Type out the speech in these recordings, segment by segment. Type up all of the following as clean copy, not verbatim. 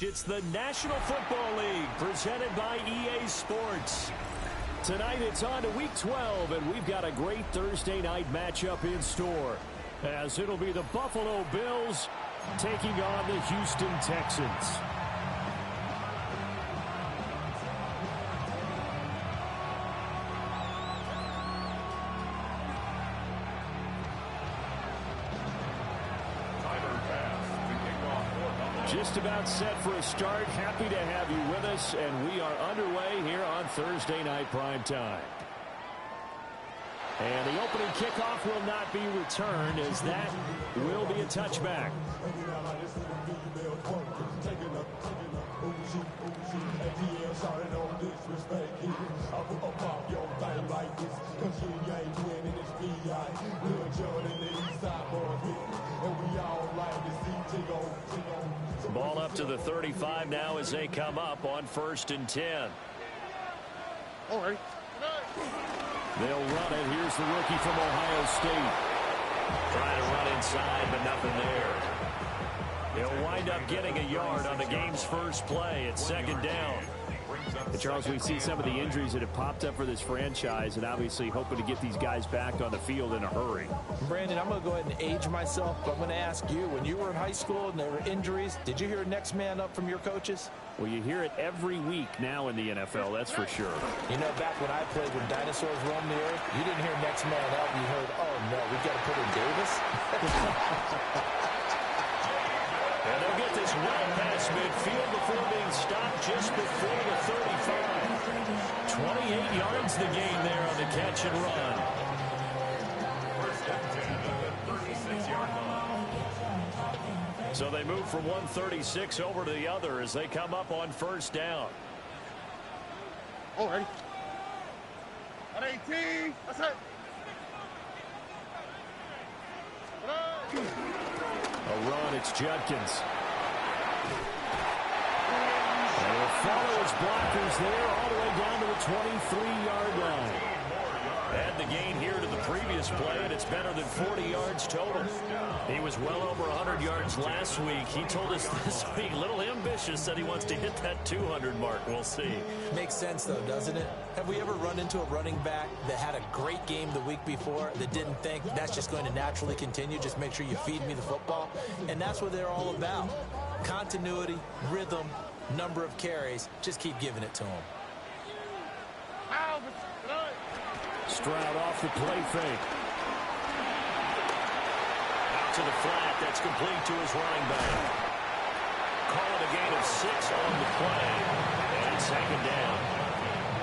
It's the National Football League presented by EA Sports. Tonight it's on to Week 12, and we've got a great Thursday night matchup in store, as it'll be the Buffalo Bills taking on the Houston Texans. Just about set for a start. Happy to have you with us, and we are underway here on Thursday Night Prime Time. And the opening kickoff will not be returned, as that will be a touchback. Ball up to the 35 now as they come up on 1st and 10. All right. They'll run it. Here's the rookie from Ohio State. Trying to run inside, but nothing there. He'll wind up getting a yard on the game's first play. It's 2nd down. And Charles, we see some of the injuries that have popped up for this franchise, and obviously hoping to get these guys back on the field in a hurry. Brandon, I'm going to go ahead and age myself, but I'm going to ask you, when you were in high school and there were injuries, did you hear next man up from your coaches? Well, you hear it every week now in the NFL, that's for sure. You know, back when I played, when dinosaurs roamed the earth, you didn't hear next man up. You heard, oh, no, we've got to put in Davis. And they'll get this well past midfield before being stopped just before the 35. 28 yards the gain there on the catch and run. So they move from 136 over to the other as they come up on 1st down. All right. On 18. That's it. A run, it's Judkins. And he'll follow his blockers there all the way down to the 23-yard line. Add the gain here to the previous play, and it's better than 40 yards total. He was well over 100 yards last week. He told us this week, a little ambitious, that he wants to hit that 200 mark. We'll see. Makes sense, though, doesn't it? Have we ever run into a running back that had a great game the week before that didn't think that's just going to naturally continue? Just make sure you feed me the football. And that's what they're all about. Continuity, rhythm, number of carries. Just keep giving it to them. Stroud off the play fake. Out to the flat. That's complete to his running back. Call it a gain of 6 on the play. And it's 2nd down.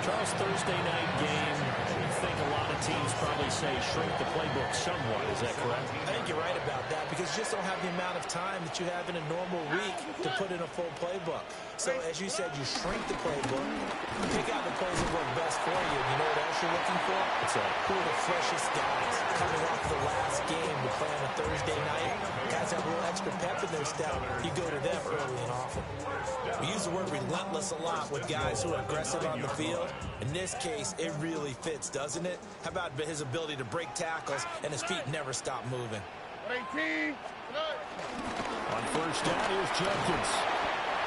Charles, Thursday night game. I think a lot of teams probably say shrink the playbook somewhat. Is that correct? I think you're right about that, because you just don't have the amount of time that you have in a normal week to put in a full playbook. So, as you said, you shrink the playbook, pick out the plays that work best for you. You know what else you're looking for? What's that? Who are the freshest guys coming off the last game to play on a Thursday night? Guys have a little extra pep in their step. You go to them early and often. We use the word relentless a lot with guys who are aggressive on the field. In this case, it really fits, doesn't it? How about his ability to break tackles and his feet never stop moving? 18. On 1st down, here's Jenkins.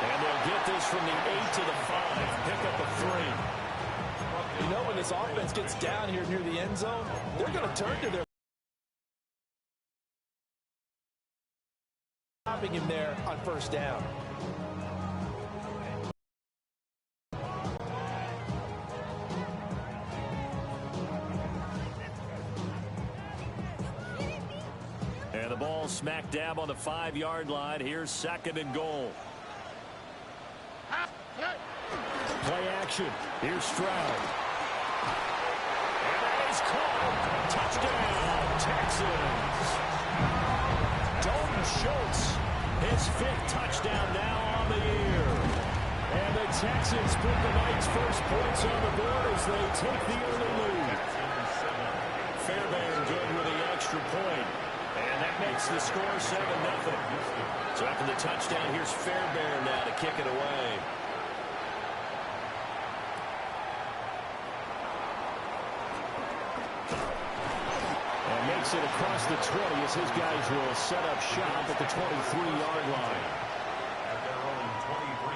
And they'll get this from the 8 to the 5. Pick up a 3. You know, when this offense gets down here near the end zone, they're going to turn to their stopping him there on 1st down. And the ball smack dab on the 5-yard line. Here's 2nd and goal. Play action. Here's Stroud. And that is caught. Touchdown, Texans. Dalton Schultz, his 5th touchdown now on the year. And the Texans put the night's first points on the board as they take the early lead. Fairbairn good with the extra point. And that makes the score 7-0. So after the touchdown, here's Fairbairn now to kick it away. And makes it across the 20 as his guys will set up shop at the 23-yard line. At their own 23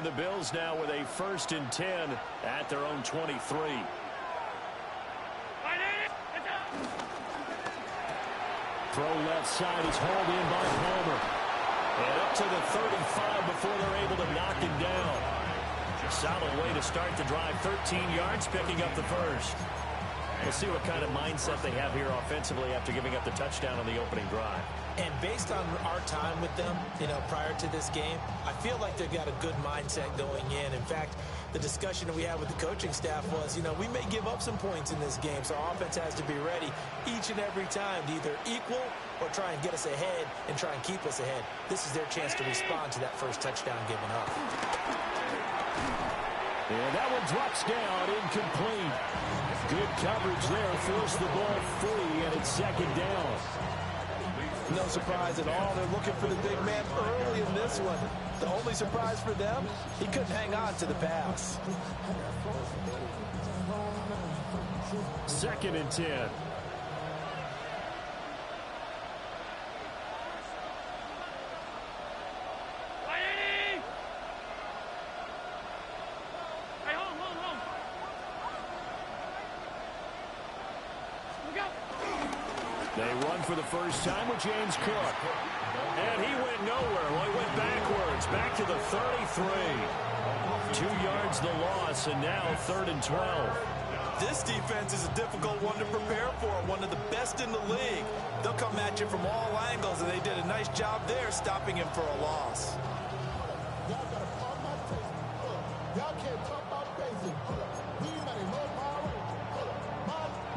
And the Bills now with a 1st and 10 at their own 23. Throw left side is hauled in by Palmer. And up to the 35 before they're able to knock him down. Solid way to start the drive. 13 yards, picking up the first. We'll see what kind of mindset they have here offensively after giving up the touchdown on the opening drive. And based on our time with them, prior to this game, I feel like they've got a good mindset going in. In fact, the discussion that we had with the coaching staff was, we may give up some points in this game, so our offense has to be ready each and every time to either equal or try and get us ahead and try and keep us ahead. This is their chance to respond to that first touchdown given up. And that one drops down, incomplete. Good coverage there, forced the ball free, and it's 2nd down. No surprise at all. They're looking for the big man early in this one. The only surprise for them, he couldn't hang on to the pass. 2nd and 10. They run for the first time with James Cook. And he went nowhere. Well, he went backwards, back to the 33. 2 yards the loss, and now 3rd and 12. This defense is a difficult one to prepare for, one of the best in the league. They'll come at you from all angles, and they did a nice job there stopping him for a loss.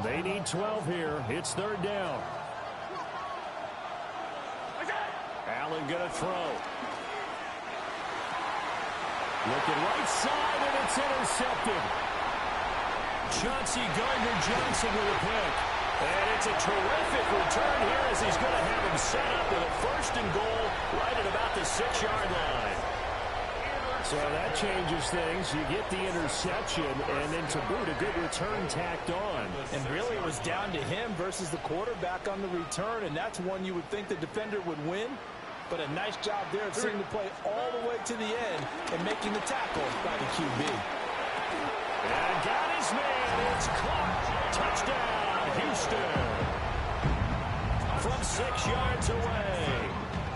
They need 12 here. It's 3rd down. Allen going to throw. Looking right side, and it's intercepted. Chauncey Gardner-Johnson with a pick. And it's a terrific return here as he's going to have him set up with a 1st and goal right at about the 6-yard line. So that changes things. You get the interception, and then to boot, a good return tacked on. And really, it was down to him versus the quarterback on the return, and that's one you would think the defender would win. But a nice job there of seeing the play all the way to the end and making the tackle by the QB. And got his man. It's caught. Touchdown, Houston. From 6 yards away.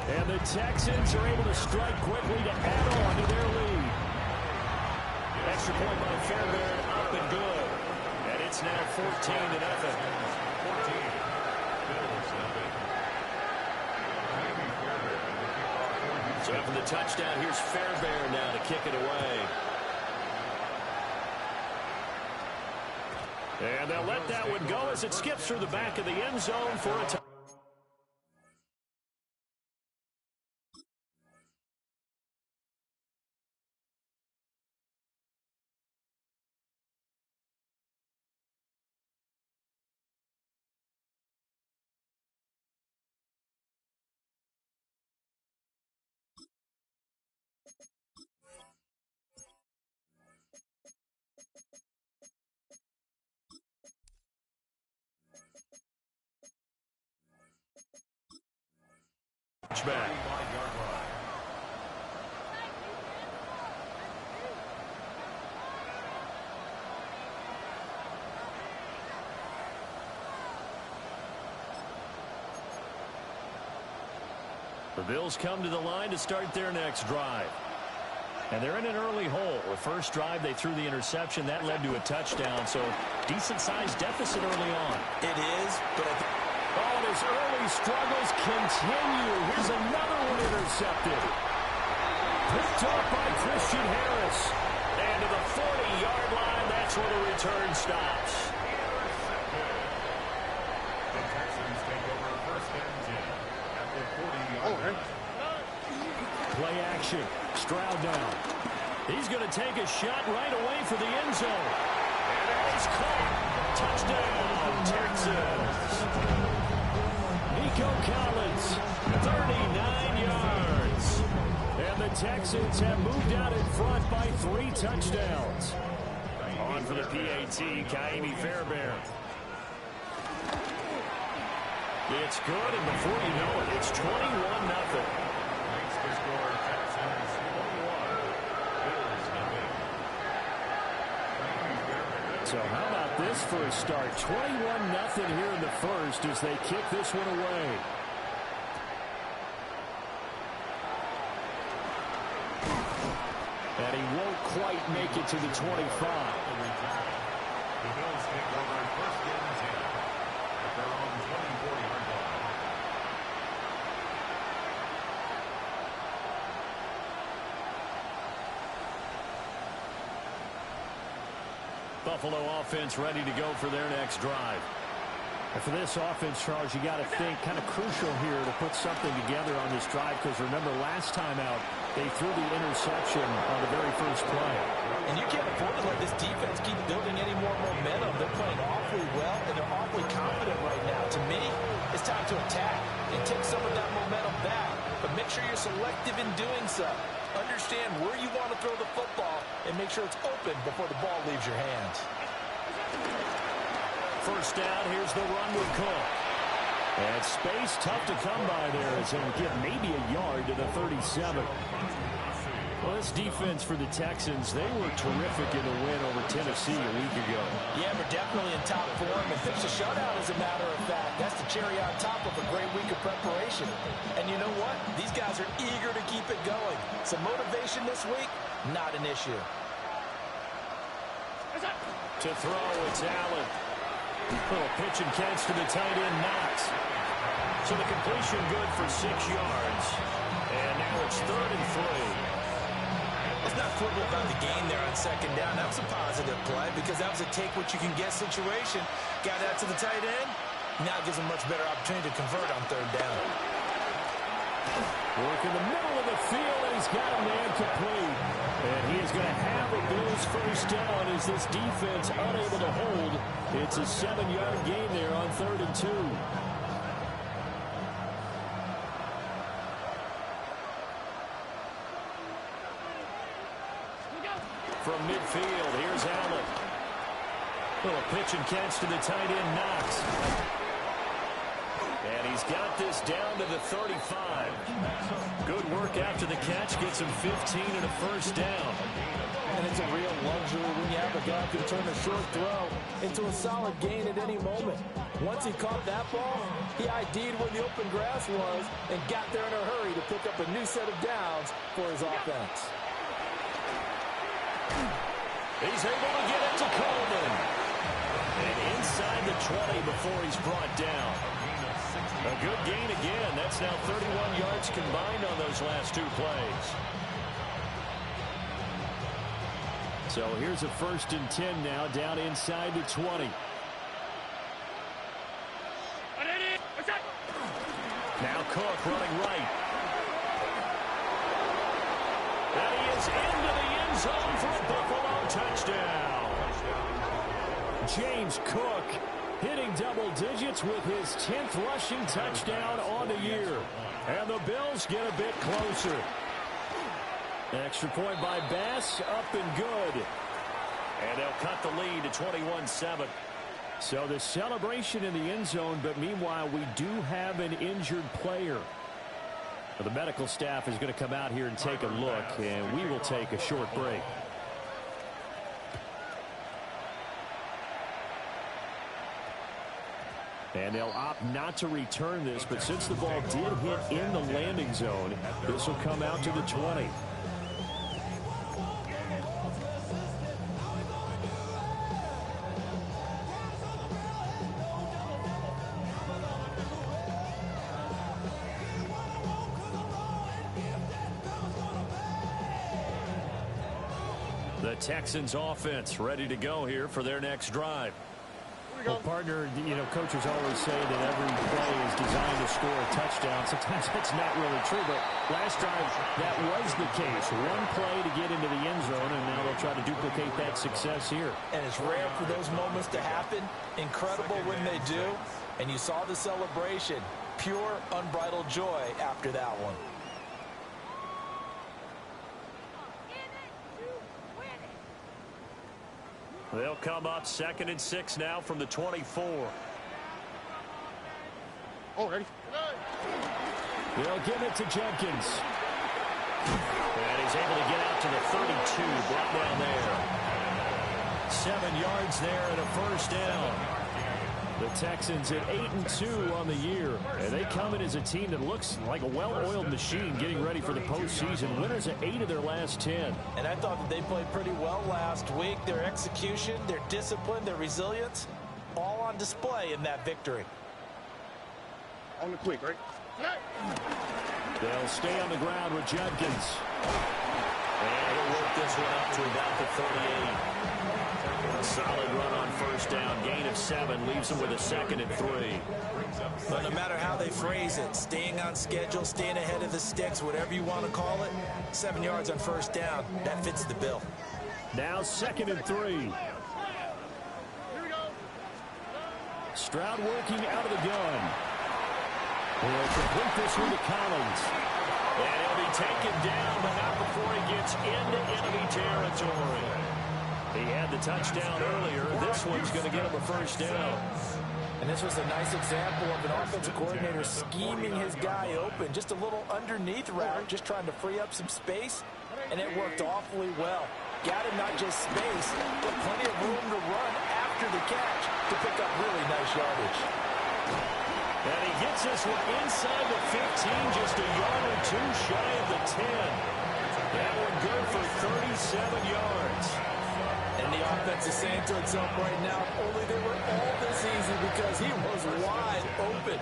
And the Texans are able to strike quickly to add on to their lead. Extra point by Fairbairn, up and good. And it's now 14-0. So after the touchdown, here's Fairbairn now to kick it away. And they'll let that one go as it skips through the back of the end zone for a touchdown. Back. The Bills come to the line to start their next drive. And they're in an early hole. The first drive, they threw the interception. That led to a touchdown, so decent-sized deficit early on. It is, but oh, his early struggles continue. Here's another one intercepted. Picked up by Christian Harris. And to the 40-yard line, that's where the return stops. The Texans take over 1st and 10 at the 40-yard line. Play action. Stroud down. He's going to take a shot right away for the end zone. And he's caught. Touchdown, Texans. Nico Collins, 39 yards. And the Texans have moved out in front by 3 touchdowns. On for the PAT, Kaimi Fairbairn. It's good, and before you know it, it's 21-0. Makes the score Texans 21. So how about this for a start? 21-0 here in the first as they kick this one away. And he won't quite make it to the 25. The Bills take over first and 10 at their own 24-yard line. Buffalo offense ready to go for their next drive. And for this offense, Charles, you got to think kind of crucial here to put something together on this drive, because remember last time out they threw the interception on the very first play. And you can't afford to let this defense keep building any more momentum. They're playing awfully well, and they're awfully confident right now. To me, it's time to attack and take some of that momentum back. But make sure you're selective in doing so. Understand where you want to throw the football and make sure it's open before the ball leaves your hands. First down, here's the run with Cook. And space tough to come by there as he'll give maybe a yard to the 37. Well, this defense for the Texans, they were terrific in the win over Tennessee a week ago. Yeah, we're definitely in top form and finished a shutout, as a matter of fact. That's the cherry on top of a great week of preparation. And you know what? These guys are eager to keep it going. Some motivation this week, not an issue. To throw, it's Allen. Little pitch and catch to the tight end, Knox. So the completion good for 6 yards. And now it's 3rd and 3. Let's not quibble about the gain there on second down. That was a positive play because that was a take-what-you-can-get situation. Got that to the tight end. Now gives him much better opportunity to convert on 3rd down. Work in the middle of the field, and he's got a man complete. And he is going to have a Bills first down as this defense unable to hold. It's a 7-yard gain there on 3rd and 2. From midfield, here's Allen. Little pitch and catch to the tight end, Knox. And he's got this down to the 35. Good work after the catch. Gets him 15 and a first down. And it's a real luxury when you have a guy who can turn a short throw into a solid gain at any moment. Once he caught that ball, he ID'd where the open grass was and got there in a hurry to pick up a new set of downs for his offense. He's able to get it to Coleman. And inside the 20 before he's brought down. A good gain again. That's now 31 yards combined on those last 2 plays. So here's a 1st and 10 now, down inside the 20. Now Cook running right. And he is into the end zone for a Buffalo touchdown. James Cook hitting double digits with his 10th rushing touchdown on the year. And the Bills get a bit closer. Extra point by Bass, up and good. And they'll cut the lead to 21-7. So the celebration in the end zone, but meanwhile we do have an injured player. The medical staff is going to come out here and take a look, and we will take a short break. And they'll opt not to return this, but since the ball did hit in the landing zone, this will come out to the 20. The Texans offense ready to go here for their next drive. Well, partner, you know, coaches always say that every play is designed to score a touchdown. Sometimes that's not really true, but last drive that was the case. One play to get into the end zone, and now they'll try to duplicate that success here. And it's rare for those moments to happen. Incredible when they do. And you saw the celebration. Pure, unbridled joy after that one. They'll come up 2nd and 6 now from the 24. Oh, ready? They'll give it to Jenkins. And he's able to get out to the 32, brought down there. 7 yards there and a first down. The Texans at 8-2 on the year, and they come in as a team that looks like a well-oiled machine getting ready for the postseason. Winners of 8 of their last 10. And I thought that they played pretty well last week. Their execution, their discipline, their resilience, all on display in that victory. On the quick, right? They'll stay on the ground with Judkins. And he'll work this one up to about the 38. A solid run on first down. Gain of 7 leaves them with a 2nd and 3. But no matter how they phrase it, staying on schedule, staying ahead of the sticks, whatever you want to call it, 7 yards on first down, that fits the bill. Now 2nd and 3. Stroud working out of the gun. He'll complete this one to Collins. And he'll be taken down, but not before he gets into enemy territory. He had the touchdown earlier. This one's going to get him a first down. And this was a nice example of an offensive coordinator scheming his guy open. Just a little underneath route, just trying to free up some space, and it worked awfully well. Got him not just space, but plenty of room to run after the catch to pick up really nice yardage. And he gets this one inside the 15, just a yard or 2 shy of the 10. That one good for 37 yards. And the offense is saying to itself right now, if only they were all this easy, because he was wide open.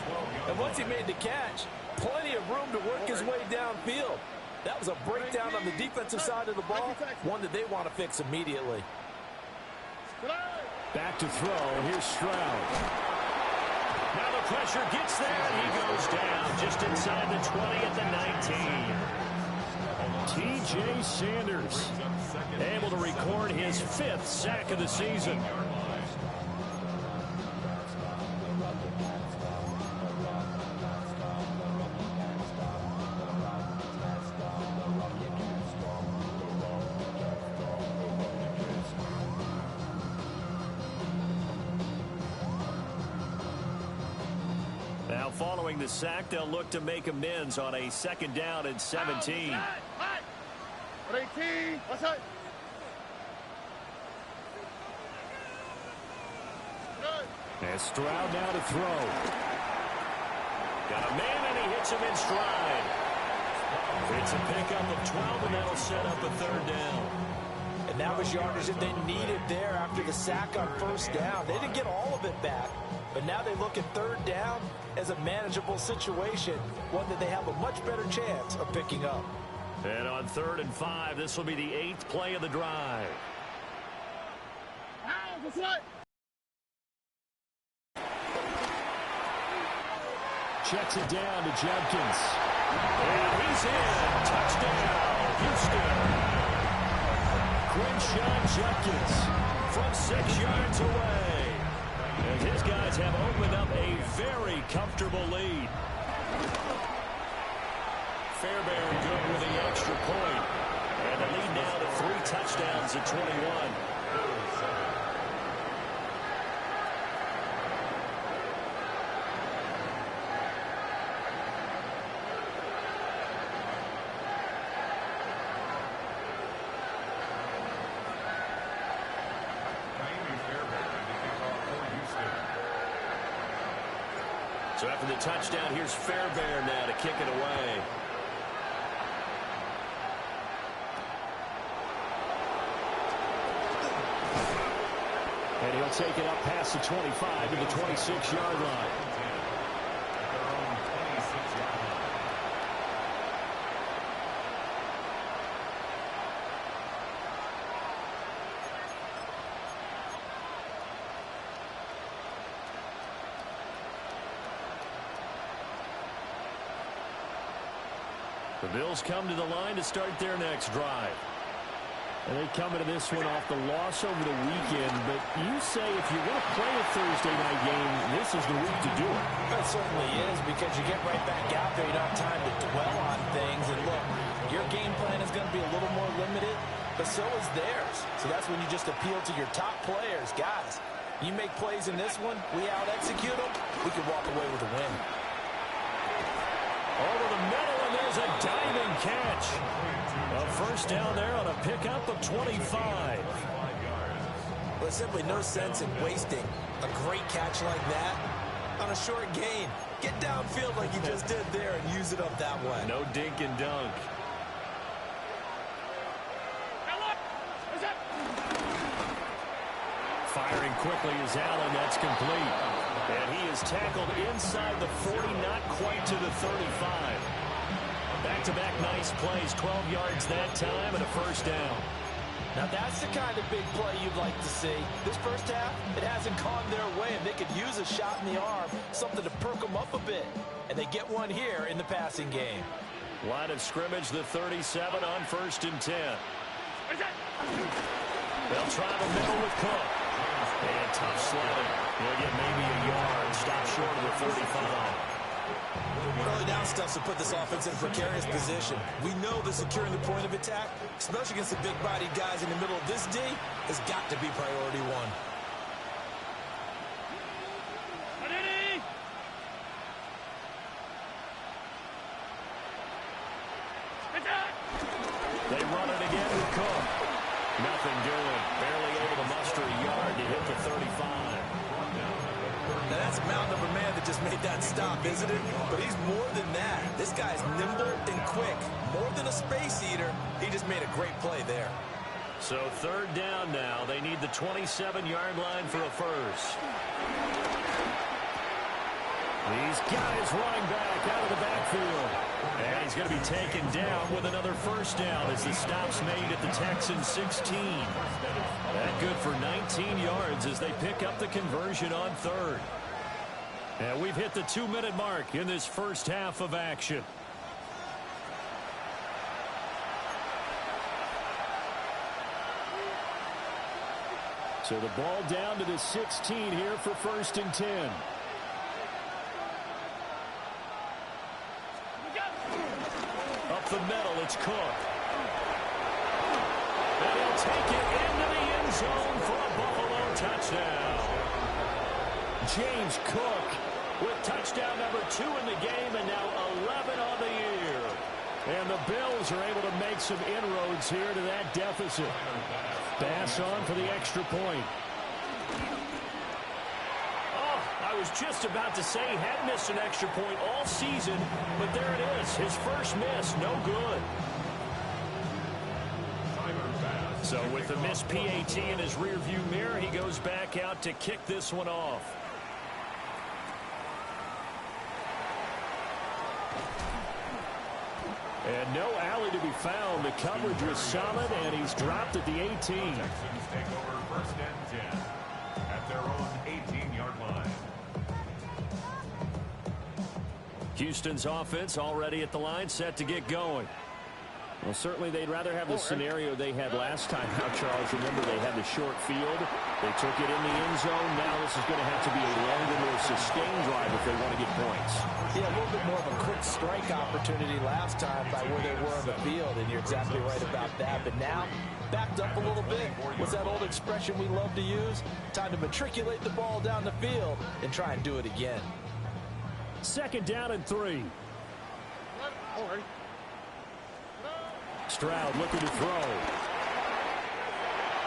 And once he made the catch, plenty of room to work his way downfield. That was a breakdown on the defensive side of the ball, one that they want to fix immediately. Back to throw. Here's Stroud. Now the pressure gets there, and he goes down just inside the 20 at the 19. T.J. Sanders able to record his 5th sack of the season. Now following the sack, they'll look to make amends on a 2nd down and 17. 18, what's that? And Stroud now to throw. Got a man, and he hits him in stride. It's a pickup of 12, and that'll set up a 3rd down. And that was yardage that they needed there after the sack on first down. They didn't get all of it back, but now they look at 3rd down as a manageable situation, one that they have a much better chance of picking up. And on 3rd and 5, this will be the 8th play of the drive. Checks it down to Judkins. And he's in. Touchdown, Houston. Quinshon Judkins from 6 yards away. And his guys have opened up a very comfortable lead. Fairbairn good with the extra point. And the lead now to 3 touchdowns at 21. So after the touchdown, here's Fairbairn now to kick it away. And he'll take it up past the 25 to the 26-yard line. The Bills come to the line to start their next drive. And they come into this one off the loss over the weekend. But you say if you're going to play a Thursday night game, this is the week to do it. It certainly is, because you get right back out there. You don't have time to dwell on things. And look, your game plan is going to be a little more limited, but so is theirs. So that's when you just appeal to your top players. Guys, you make plays in this one, we out-execute them, we can walk away with a win. Over the middle, and there's a diving catch. A first down there on a pickup of 25. Well, simply no sense in wasting a great catch like that on a short gain. Get downfield like you just did there and use it up that way. No dink and dunk. Firing quickly is Allen. That's complete. And he is tackled inside the 40, not quite to the 35. Back-to-back nice plays, 12 yards that time and a first down. Now that's the kind of big play you'd like to see. This first half, it hasn't gone their way, and they could use a shot in the arm, something to perk them up a bit. And they get one here in the passing game. Line of scrimmage, the 37 on 1st and 10. They'll try the middle with Cook. And tough sledding. He'll get maybe a yard. Stop short of the 45. Early down stuff to put this offense in a precarious position. We know that securing the point of attack, especially against the big-bodied guys in the middle of this D, has got to be priority one. They run it again with Cook. Nothing doing. Barely able to muster a yard to hit the 35. Now that's a mountain of a man that just made that stop, isn't it? But he's more than that. This guy's nimble and quick. More than a space eater, he just made a great play there. So 3rd down now. They need the 27-yard line for a first. He's got his running back out of the backfield. And he's going to be taken down with another first down as the stop's made at the Texans 16. That good for 19 yards as they pick up the conversion on 3rd. And we've hit the 2-minute mark in this first half of action. So the ball down to the 16 here for 1st and 10. Up the middle, it's Cook. And he'll take it into the end zone for a Buffalo touchdown. James Cook with touchdown number 2 in the game and now 11 on the year. And the Bills are able to make some inroads here to that deficit. Pass on for the extra point. Oh, I was just about to say he had missed an extra point all season, but there it is. His first miss, no good. So with the missed PAT in his rearview mirror, he goes back out to kick this one off. And no alley to be found. The coverage was solid, and he's dropped at the 18. Texans take over 1st and 10 at their own 18-yard line. Houston's offense already at the line, set to get going. Well, certainly they'd rather have the scenario they had last time out, Charles. Remember, they had the short field. They took it in the end zone. Now this is going to have to be a longer, more sustained drive if they want to get points. Yeah, a little bit more of a quick strike opportunity last time by where they were on the field, and you're exactly right about that. But now, backed up a little bit. What's that old expression we love to use? Time to matriculate the ball down the field and try and do it again. 2nd down and 3. Stroud looking to throw.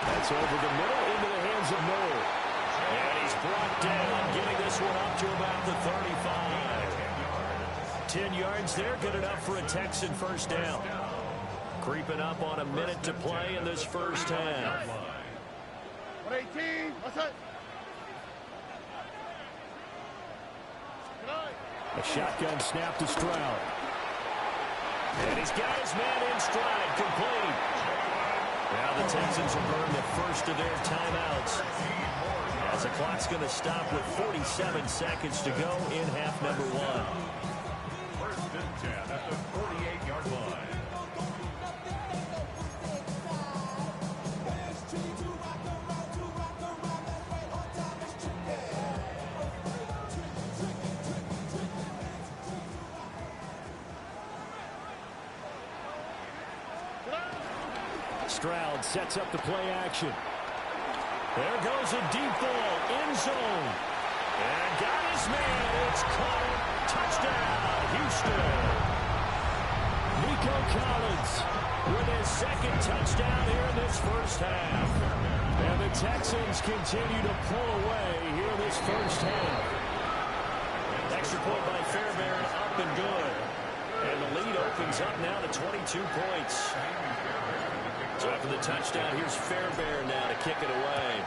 That's over the middle into the hands of Moore. And he's brought down, getting this one up to about the 35. 10 yards there, good enough for a Texan first down. Creeping up on a minute to play in this first half. 118, what's that? A shotgun snap to Stroud. And he's got his man in stride, complete. Now the Texans will burn the first of their timeouts, as the clock's going to stop with 47 seconds to go in half number 1. 1st and 10 at the 48-yard line. Stroud sets up the play action. There goes a deep ball, end zone. And got his man. It's caught. Touchdown, Houston. Collins with his second touchdown here in this first half. And the Texans continue to pull away here in this first half. Extra point by Fairbairn, up and good. And the lead opens up now to 22 points. So after the touchdown, here's Fairbairn now to kick it away.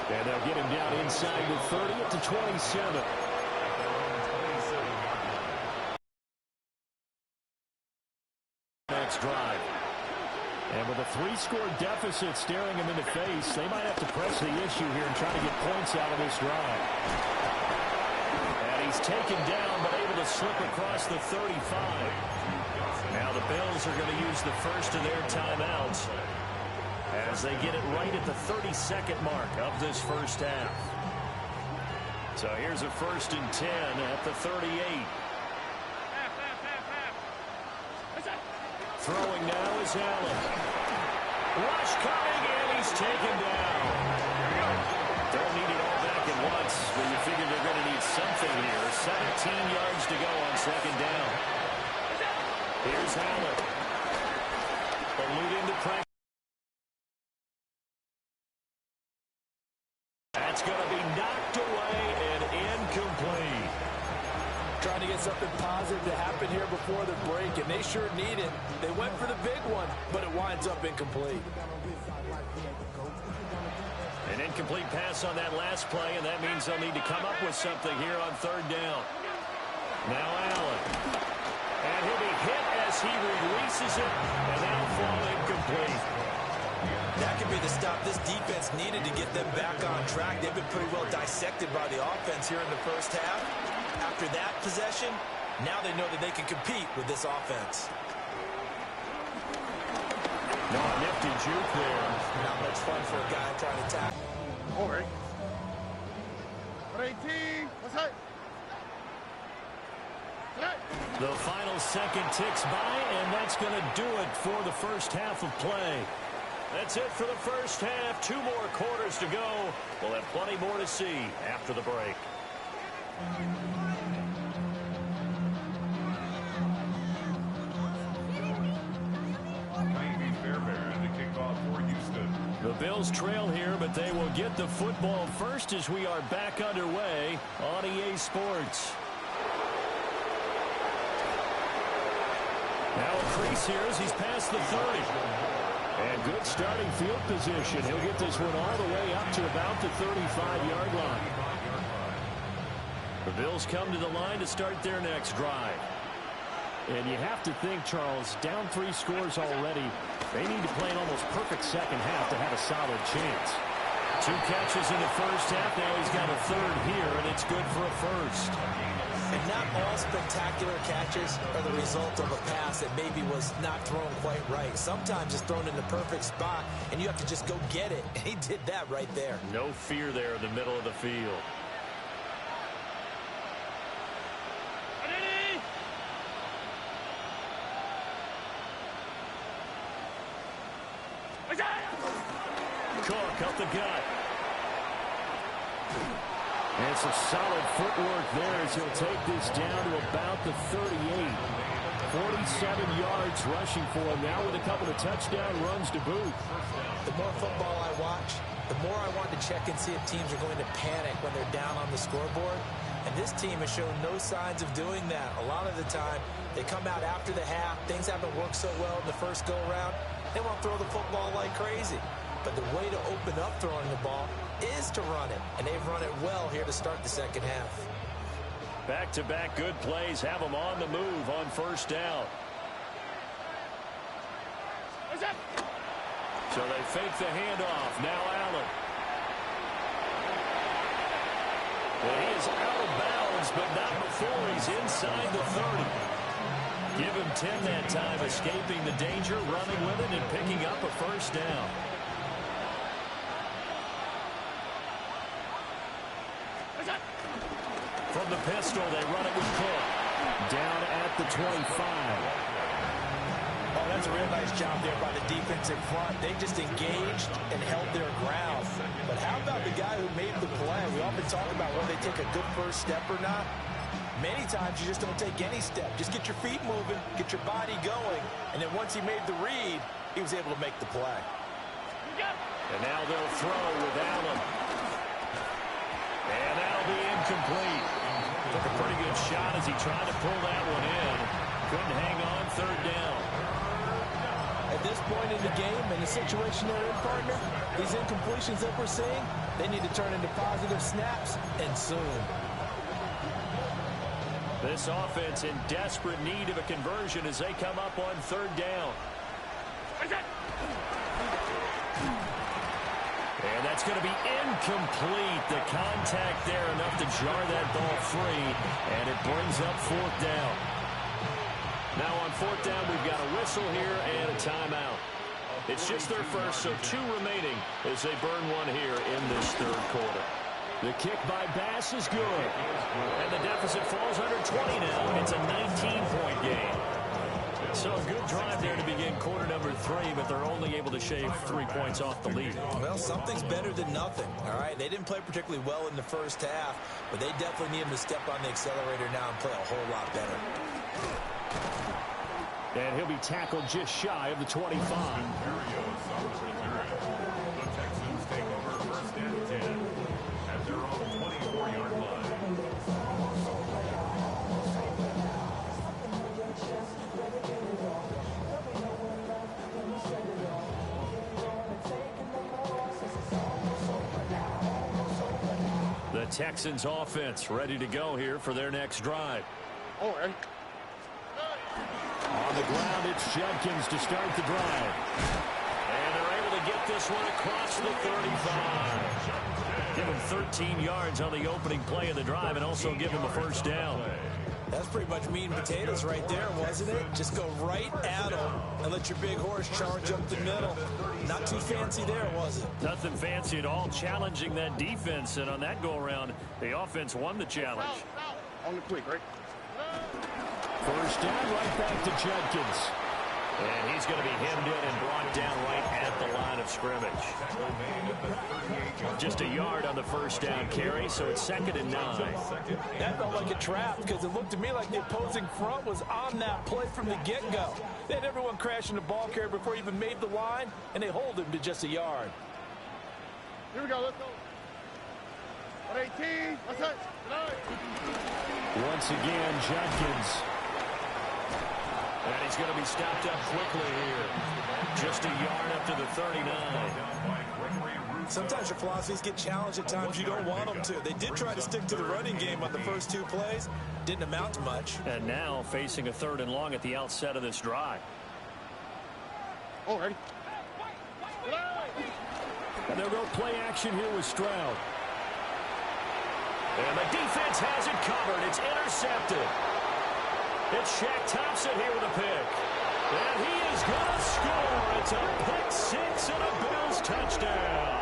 And they'll get him down inside the 30 up to 27. Next drive. And with a 3-score deficit staring him in the face, they might have to press the issue here and try to get points out of this drive. And he's taken down but able to slip across the 35. Now the Bills are going to use the first of their timeouts as they get it right at the 32nd mark of this first half. So here's a 1st and 10 at the 38. Throwing now is Allen. Rush coming, and he's taken down. Don't need it all back at once, but you figure they're going to need something here. 17 yards to go on 2nd down. Here's Allen. Elude into pressure. That's going to be knocked away and incomplete. Trying to get something positive to happen here before the break, and they sure need it. They went for the big one, but it winds up incomplete. An incomplete pass on that last play, and that means they'll need to come up with something here on 3rd down. Now Allen. And he'll be hit as he releases it, and that'll fall incomplete. That could be the stop this defense needed to get them back on track. They've been pretty well dissected by the offense here in the first half. After that possession, now they know that they can compete with this offense. No, nifty juke there. Not much fun for a guy trying to tackle. All right. 18. What's that? The final second ticks by, and that's going to do it for the first half of play. That's it for the first half. 2 more quarters to go. We'll have plenty more to see after the break. The Bills trail here, but they will get the football first as we are back underway on EA Sports. Now a crease here as he's past the 30. And good starting field position. He'll get this one all the way up to about the 35-yard line. The Bills come to the line to start their next drive. And you have to think, Charles, down 3 scores already. They need to play an almost perfect second half to have a solid chance. 2 catches in the first half. Now he's got a 3rd here, and it's good for a first. And not all spectacular catches are the result of a pass that maybe was not thrown quite right. Sometimes it's thrown in the perfect spot, and you have to just go get it. And he did that right there. No fear there in the middle of the field. Cook up the gut. And some solid footwork there as he'll take this down to about the 38. 47 yards rushing for him now with a couple of touchdown runs to boot. The more football I watch, the more I want to check and see if teams are going to panic when they're down on the scoreboard. And this team has shown no signs of doing that. A lot of the time, they come out after the half. Things haven't worked so well in the first go-around. They want to throw the football like crazy. But the way to open up throwing the ball is to run it. And they've run it well here to start the second half. Back-to-back good plays have them on the move on first down. So they fake the handoff. Now Allen. Well, he is out of bounds, but not before he's inside the 30. Give him 10 that time, escaping the danger, running with it, and picking up a first down. From the pistol, they run it with Cook. Down at the 25. Oh, that's That's a real nice job there by the defensive front. They just engaged and held their ground. But how about the guy who made the play? We often talk about whether they take a good first step or not. Many times you just don't take any step. Just get your feet moving, get your body going, and then once he made the read, he was able to make the play. And now they'll throw with Allen. And that'll be incomplete. Took a pretty good shot as he tried to pull that one in. Couldn't hang on, third down. At this point in the game, and the situation they're in, partner, these incompletions that we're seeing, they need to turn into positive snaps, and soon. This offense in desperate need of a conversion as they come up on third down. And that's going to be incomplete. The contact there enough to jar that ball free, and it brings up fourth down. Now on fourth down, we've got a whistle here and a timeout. It's just their first, so 2 remaining as they burn one here in this third quarter. The kick by Bass is good. And the deficit falls under 20 now. It's a 19-point game. So a good drive there to begin quarter number 3, but they're only able to shave 3 points off the lead. Well, something's better than nothing, all right? They didn't play particularly well in the first half, but they definitely need him to step on the accelerator now and play a whole lot better. And he'll be tackled just shy of the 25. The Texans take over first and 10 at their own 24-yard line. The Texans offense ready to go here for their next drive. All right. On the ground, it's Judkins to start the drive. And they're able to get this one across the 35. Give him 13 yards on the opening play of the drive and also give him a first down. That's pretty much meat and potatoes right there, wasn't it? Just go right at them and let your big horse charge up the middle. Not too fancy there, was it? Nothing fancy at all, challenging that defense. And on that go-around, the offense won the challenge. On the quick, right? First down, right back to Judkins. And he's going to be hemmed in and brought down right at the line of scrimmage. Just a yard on the first down carry, so it's 2nd and 9. That felt like a trap because it looked to me like the opposing front was on that play from the get-go. They had everyone crashing the ball carrier before he even made the line, and they hold him to just a yard. Here we go. Let's go. 118. What's that? Once again, Judkins. And he's going to be stopped up quickly here. Just a yard up to the 39. Sometimes your philosophies get challenged at times you don't want them to. They did try to stick to the running game on the first 2 plays. Didn't amount to much. And now facing a 3rd and long at the outset of this drive. All right. And they'll go play action here with Stroud. And the defense has it covered. It's intercepted. It's Shaq Thompson here with a pick. And he is going to score. It's a pick 6 and a Bills touchdown.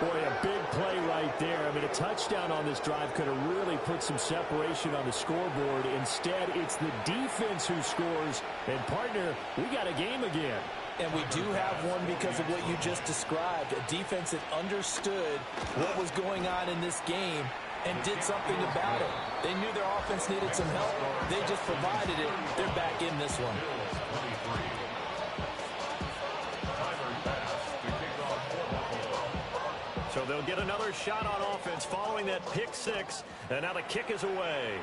Boy, a big play right there. I mean, a touchdown on this drive could have really put some separation on the scoreboard. Instead, it's the defense who scores. And, partner, we got a game again. And we do have one because of what you just described. A defense that understood what was going on in this game and did something about it. They knew their offense needed some help. They just provided it. They're back in this one. So they'll get another shot on offense following that pick 6. And now the kick is away.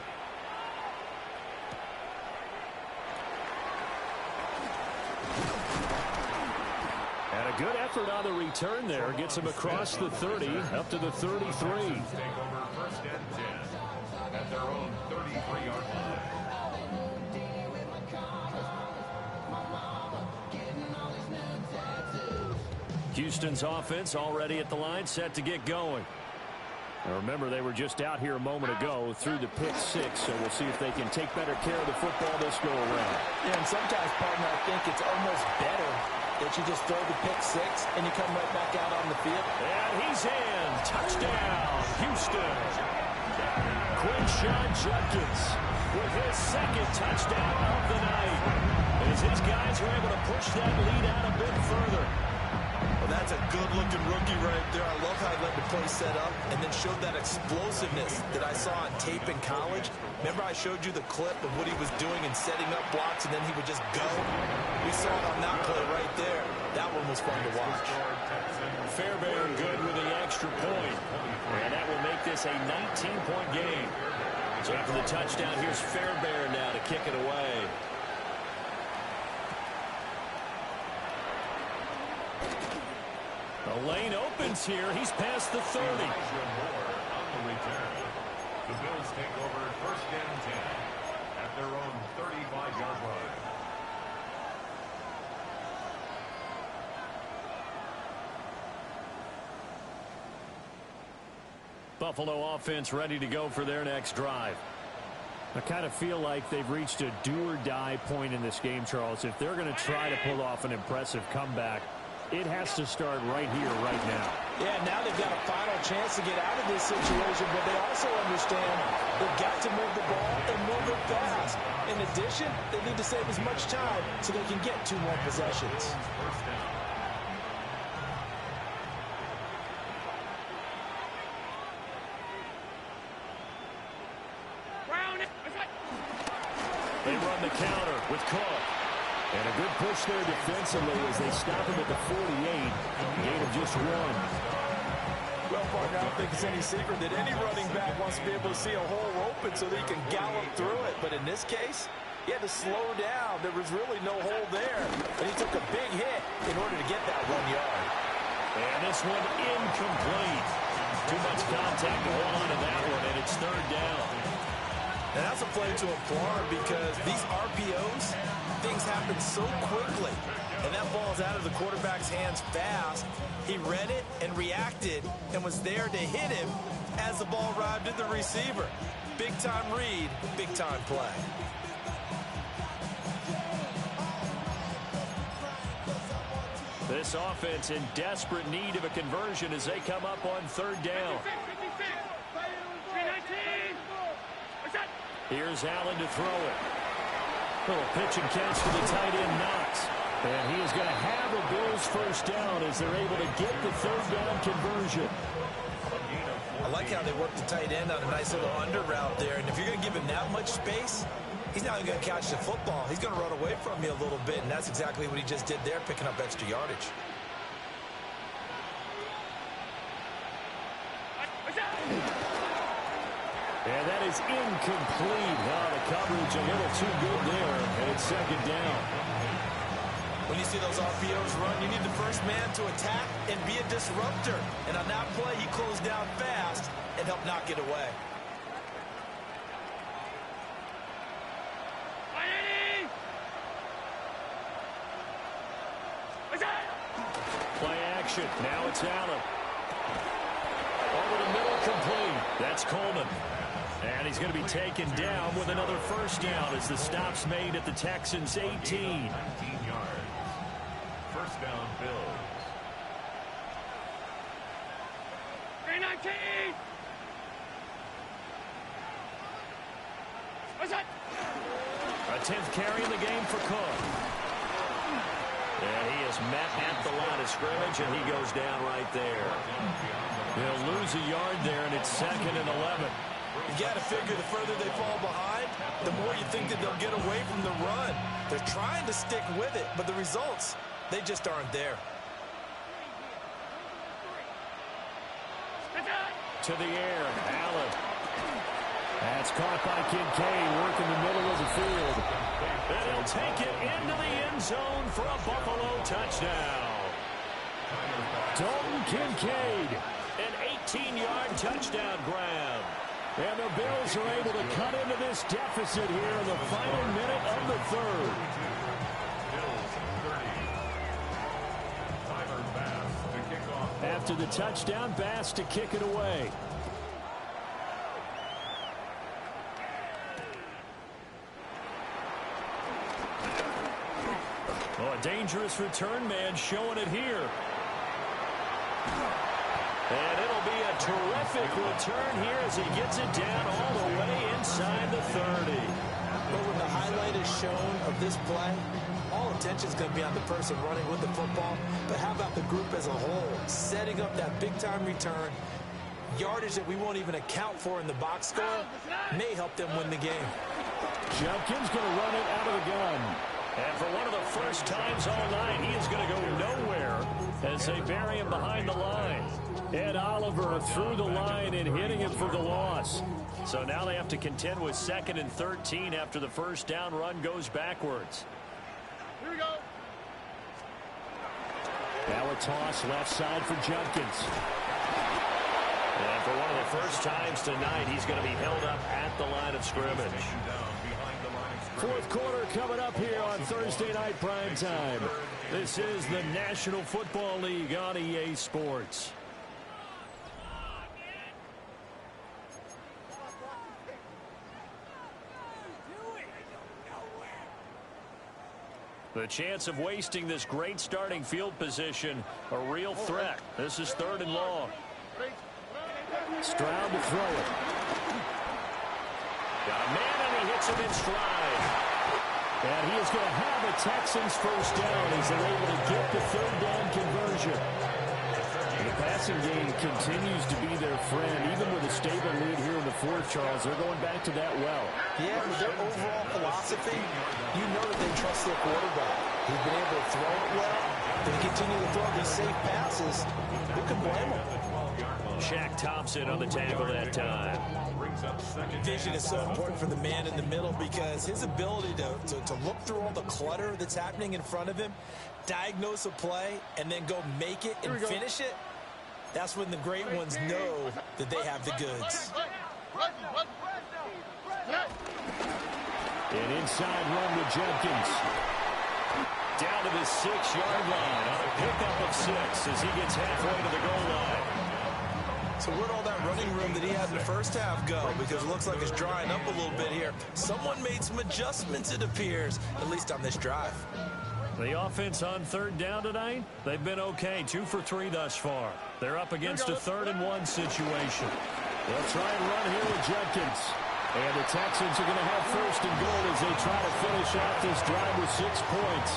And a good effort on the return there. Gets him across the 30, up to the 33. Take over first and 10 at their own 33-yard line. Houston's offense already at the line, set to get going. Now remember, they were just out here a moment ago through the pick 6, so we'll see if they can take better care of the football this go around. Yeah, and sometimes, partner, I think it's almost better that you just throw the pick 6 and you come right back out on the field. And he's in. Touchdown, Houston. Quinshon Judkins with his 2nd touchdown of the night. as his guys are able to push that lead out a bit further. Well, that's a good-looking rookie right there. I love how he let the play set up and then showed that explosiveness that I saw on tape in college. Remember I showed you the clip of what he was doing and setting up blocks, and then he would just go? We saw it on that play right there. That one was fun to watch. Fairbairn good with the extra point. And that will make this a 19-point game. So after the touchdown, here's Fairbairn now to kick it away. The lane opens here. He's past the 30. The Bills take over first and 10 at their own 35-yard line. Buffalo offense ready to go for their next drive. I kind of feel like they've reached a do-or-die point in this game, Charles. If they're going to try to pull off an impressive comeback, it has to start right here, right now. Yeah, now they've got a final chance to get out of this situation, but they also understand they've got to move the ball and move it fast. In addition, they need to save as much time so they can get 2 more possessions. They run the counter with Cook. And a good push there defensively as they stop him at the 48. Gain of just 1. Well, partner, I don't think it's any secret that any running back wants to be able to see a hole open so that he can gallop through it. But in this case, he had to slow down. There was really no hole there. And he took a big hit in order to get that 1 yard. And this one incomplete. Too much contact to hold on to that one, and it's 3rd down. And that's a play to applaud because these RPOs, things happen so quickly. And that ball's out of the quarterback's hands fast. He read it and reacted and was there to hit him as the ball arrived at the receiver. Big-time read, big-time play. This offense in desperate need of a conversion as they come up on 3rd down. Here's Allen to throw it. Little pitch and catch to the tight end, Knox. And he is going to have a Bills first down as they're able to get the 3rd down conversion. I like how they work the tight end on a nice little under route there. And if you're going to give him that much space, he's not even going to catch the football. He's going to run away from you a little bit, and that's exactly what he just did there, picking up extra yardage. And that is incomplete. Oh, the coverage a little too good there, and it's 2nd down. When you see those RPOs run, you need the first man to attack and be a disruptor. And on that play, he closed down fast and helped knock it away. Play action. Now it's Allen. Over the middle, complete. That's Coleman. And he's going to be taken down with another first down as the stop's made at the Texans' 18. 19 yards. First down, Bills. 319! What's that? A 10th carry in the game for Cook. And he is met at the line of scrimmage, and he goes down right there. They'll lose a yard there, and it's 2nd and 11. You got to figure the further they fall behind, the more you think that they'll get away from the run. They're trying to stick with it, but the results, they just aren't there. To the air, Allen. That's caught by Kincaid, working the middle of the field. And he'll take it into the end zone for a Buffalo touchdown. Dalton Kincaid, an 18-yard touchdown grab. And the Bills are able to cut into this deficit here in the final minute of the 3rd. Bills 30. Tyler Bass to kick off. After the touchdown, Bass to kick it away. Oh, a dangerous return man showing it here. And it'll be a terrific return here as he gets it down all the way inside the 30. But when the highlight is shown of this play, all attention is going to be on the person running with the football, but how about the group as a whole, setting up that big-time return, yardage that we won't even account for in the box score, may help them win the game. Jumpkins going to run it out of the gun. And for one of the first times all night, he is going to go nowhere as they bury him behind the line. Ed Oliver through the line and hitting him for the loss. So now they have to contend with 2nd and 13 after the first down run goes backwards. Here we go. Now a toss left side for Jumpkins. And for one of the first times tonight, he's going to be held up at the line of scrimmage. Fourth quarter coming up here on Thursday Night Primetime. This is the National Football League on EA Sports. The chance of wasting this great starting field position, a real threat. This is 3rd and long. Stroud to throw it. Got a man and he hits him in stride. And he is going to have a Texans first down as they're able to get the 3rd down conversion. The passing game continues to be their friend. Even with a stable lead here in the 4th, Charles, they're going back to that well. Yeah, with their overall philosophy, you know that they trust their quarterback. He's been able to throw it well. They continue to throw these safe passes. Who can blame them? Shaq Thompson on the tackle that time. Vision is so important for the man in the middle because his ability to look through all the clutter that's happening in front of him, diagnose a play, and then go make it and finish it, that's when the great ones know that they have the goods. An inside run with Jumpkins. Down to the 6-yard line on a pickup of 6 as he gets halfway to the goal line. So where'd all that running room that he had in the first half go? Because it looks like it's drying up a little bit here. Someone made some adjustments, it appears, at least on this drive. The offense on 3rd down tonight, they've been okay. 2 for 3 thus far. They're up against a 3rd and 1 situation. They'll try and run here with Jumpkins. And the Texans are going to have 1st and goal as they try to finish out this drive with 6 points.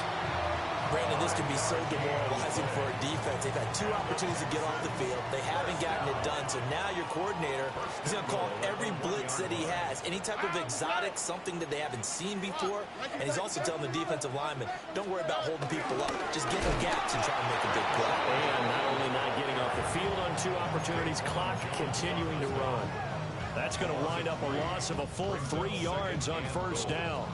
Brandon, this can be so demoralizing for a defense. They've had 2 opportunities to get off the field. They haven't gotten it done. So now your coordinator is going to call every blitz that he has, any type of exotic, something that they haven't seen before. And he's also telling the defensive lineman, don't worry about holding people up. Just get in gaps and try to make a big play. And not only not getting off the field on 2 opportunities, clock continuing to run. That's going to wind up a loss of a full 3 yards on 1st down.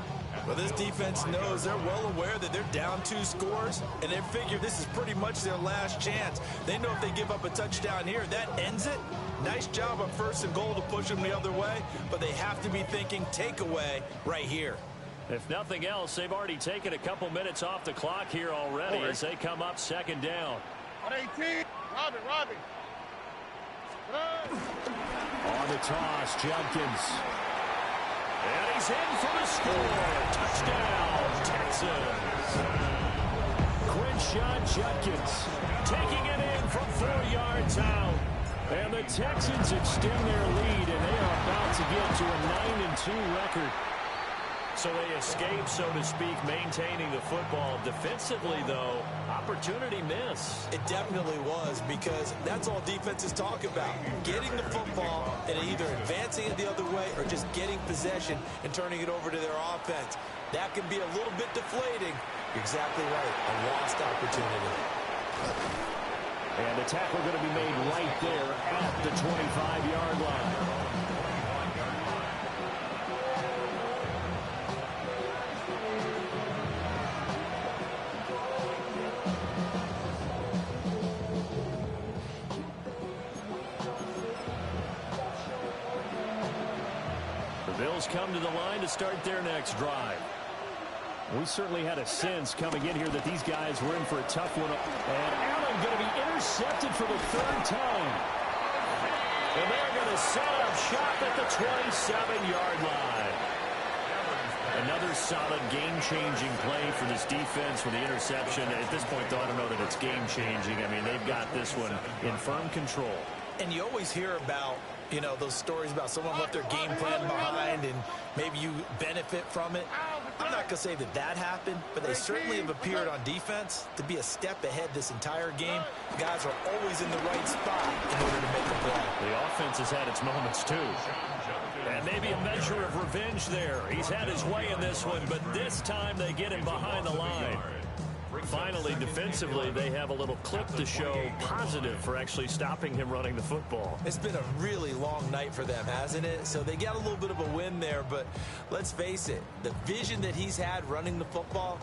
Well, this defense knows they're well aware that they're down 2 scores, and they figure this is pretty much their last chance. They know if they give up a touchdown here, that ends it. Nice job on 1st and goal to push them the other way, but they have to be thinking takeaway right here. If nothing else, they've already taken a couple minutes off the clock here already as they come up 2nd down. On 18. Robbie. On the toss, Jumpkins. And he's in for the score. Touchdown, Texans. Quinshon Jumpkins taking it in from 4 yards out. And the Texans extend their lead, and they are about to get to a 9-2 record. So they escape, so to speak, maintaining the football. Defensively, though, opportunity miss. It definitely was, because that's all defenses talk about. Getting the football and either advancing it the other way or just getting possession and turning it over to their offense. That can be a little bit deflating. You're exactly right. A lost opportunity. And the tackle going to be made right there at the 25-yard line. Bills come to the line to start their next drive. We certainly had a sense coming in here that these guys were in for a tough one. And Allen going to be intercepted for the 3rd time. And they're going to set up shop at the 27-yard line. Another solid game-changing play for this defense with the interception. At this point, though, I don't know that it's game-changing. I mean, they've got this one in firm control. And you always hear about, those stories about someone left their game plan behind and maybe you benefit from it. I'm not going to say that that happened, but they certainly have appeared on defense to be a step ahead this entire game. Guys are always in the right spot in order to make a play. The offense has had its moments, too. And maybe a measure of revenge there. He's had his way in this one, but this time they get him behind the line. Finally, defensively, they have a little clip to show positive for actually stopping him running the football. It's been a really long night for them, hasn't it? So they got a little bit of a win there, but let's face it, the vision that he's had running the football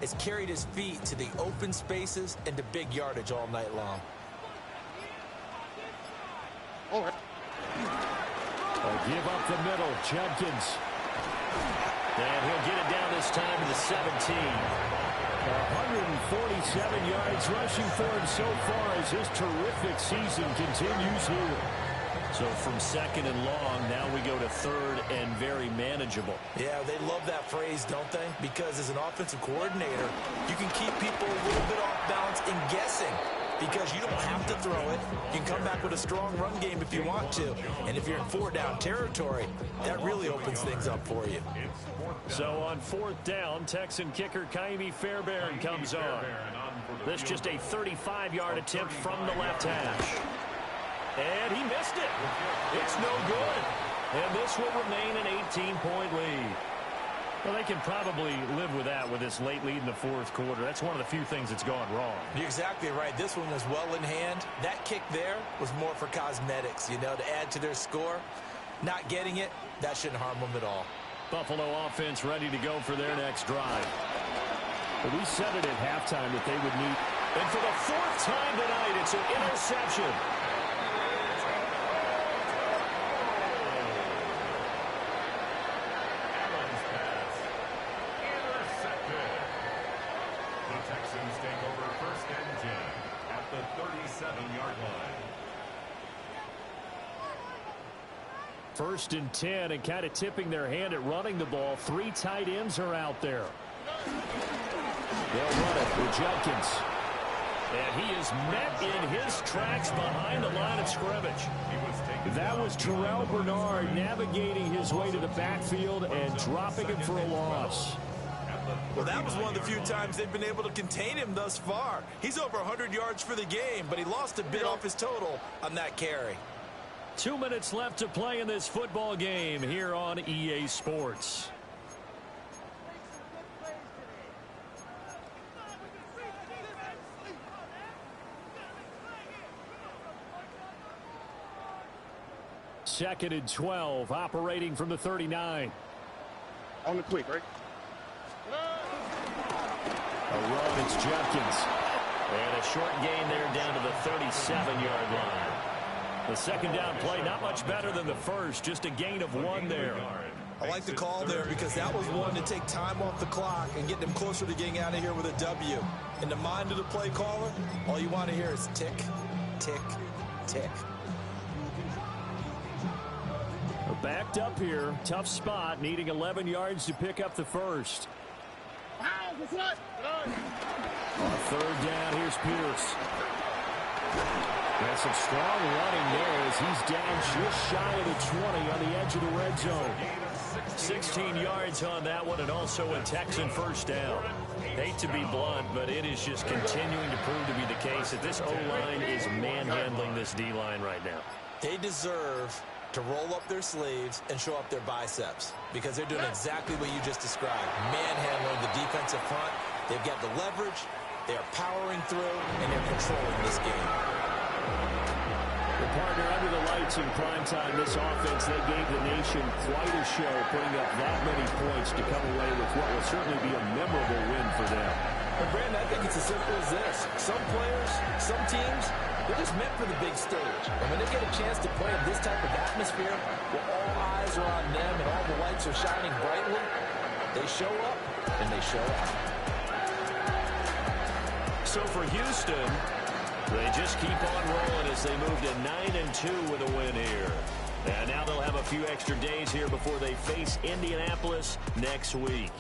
has carried his feet to the open spaces and to big yardage all night long. All right. Give up the middle, Judkins. And he'll get it down this time to the 17. 147 yards rushing for him so far as his terrific season continues here. So from second and long, now we go to third and very manageable. Yeah, they love that phrase, don't they? Because as an offensive coordinator, you can keep people a little bit off balance in guessing. Because you don't have to throw it. You can come back with a strong run game if you want to. And if you're in four-down territory, that really opens things up for you. So on fourth down, Texan kicker Kaimi Fairbairn comes on. This just a 35-yard attempt from the left hash. And he missed it. It's no good. And this will remain an 18-point lead. Well, they can probably live with that with this late lead in the fourth quarter. That's one of the few things that's gone wrong. You're exactly right. This one was well in hand. That kick there was more for cosmetics, you know, to add to their score. Not getting it, that shouldn't harm them at all. Buffalo offense ready to go for their next drive. But we said it at halftime that they would need. And for the fourth time tonight, it's an interception. First and 10, and kind of tipping their hand at running the ball. Three tight ends are out there. They'll run it with Judkins. And he is met in his tracks behind the line of scrimmage. That was Terrell Bernard navigating his way to the backfield and dropping him for a loss. Well, that was one of the few times they've been able to contain him thus far. He's over 100 yards for the game, but he lost a bit off his total on that carry. 2 minutes left to play in this football game here on EA Sports. Second and 12, operating from the 39. On the quick, right? A run, it's Judkins. And a short gain there down to the 37-yard line. The second down play, not much better than the first, just a gain of one there. I like the call there because that was one to take time off the clock and get them closer to getting out of here with a W. In the mind of the play caller, all you want to hear is tick, tick, tick. Backed up here, tough spot, needing 11 yards to pick up the first. On third down, here's Pierce. That's some strong running there as he's down just shy of the 20 on the edge of the red zone. 16 yards on that one, and also a Texan first down. Hate to be blunt, but it is just continuing to prove to be the case that this O-line is manhandling this D-line right now. They deserve to roll up their sleeves and show up their biceps because they're doing exactly what you just described. Manhandling the defensive front. They've got the leverage, they're powering through, and they're controlling this game. The partner under the lights in primetime, this offense, they gave the nation quite a show, putting up that many points to come away with what will certainly be a memorable win for them. But Brandon, I think it's as simple as this. Some players, some teams, they're just meant for the big stage. And when they get a chance to play in this type of atmosphere, where all eyes are on them and all the lights are shining brightly, they show up and they show out. So for Houston, they just keep on rolling as they move to 9-2 with a win here. And now they'll have a few extra days here before they face Indianapolis next week.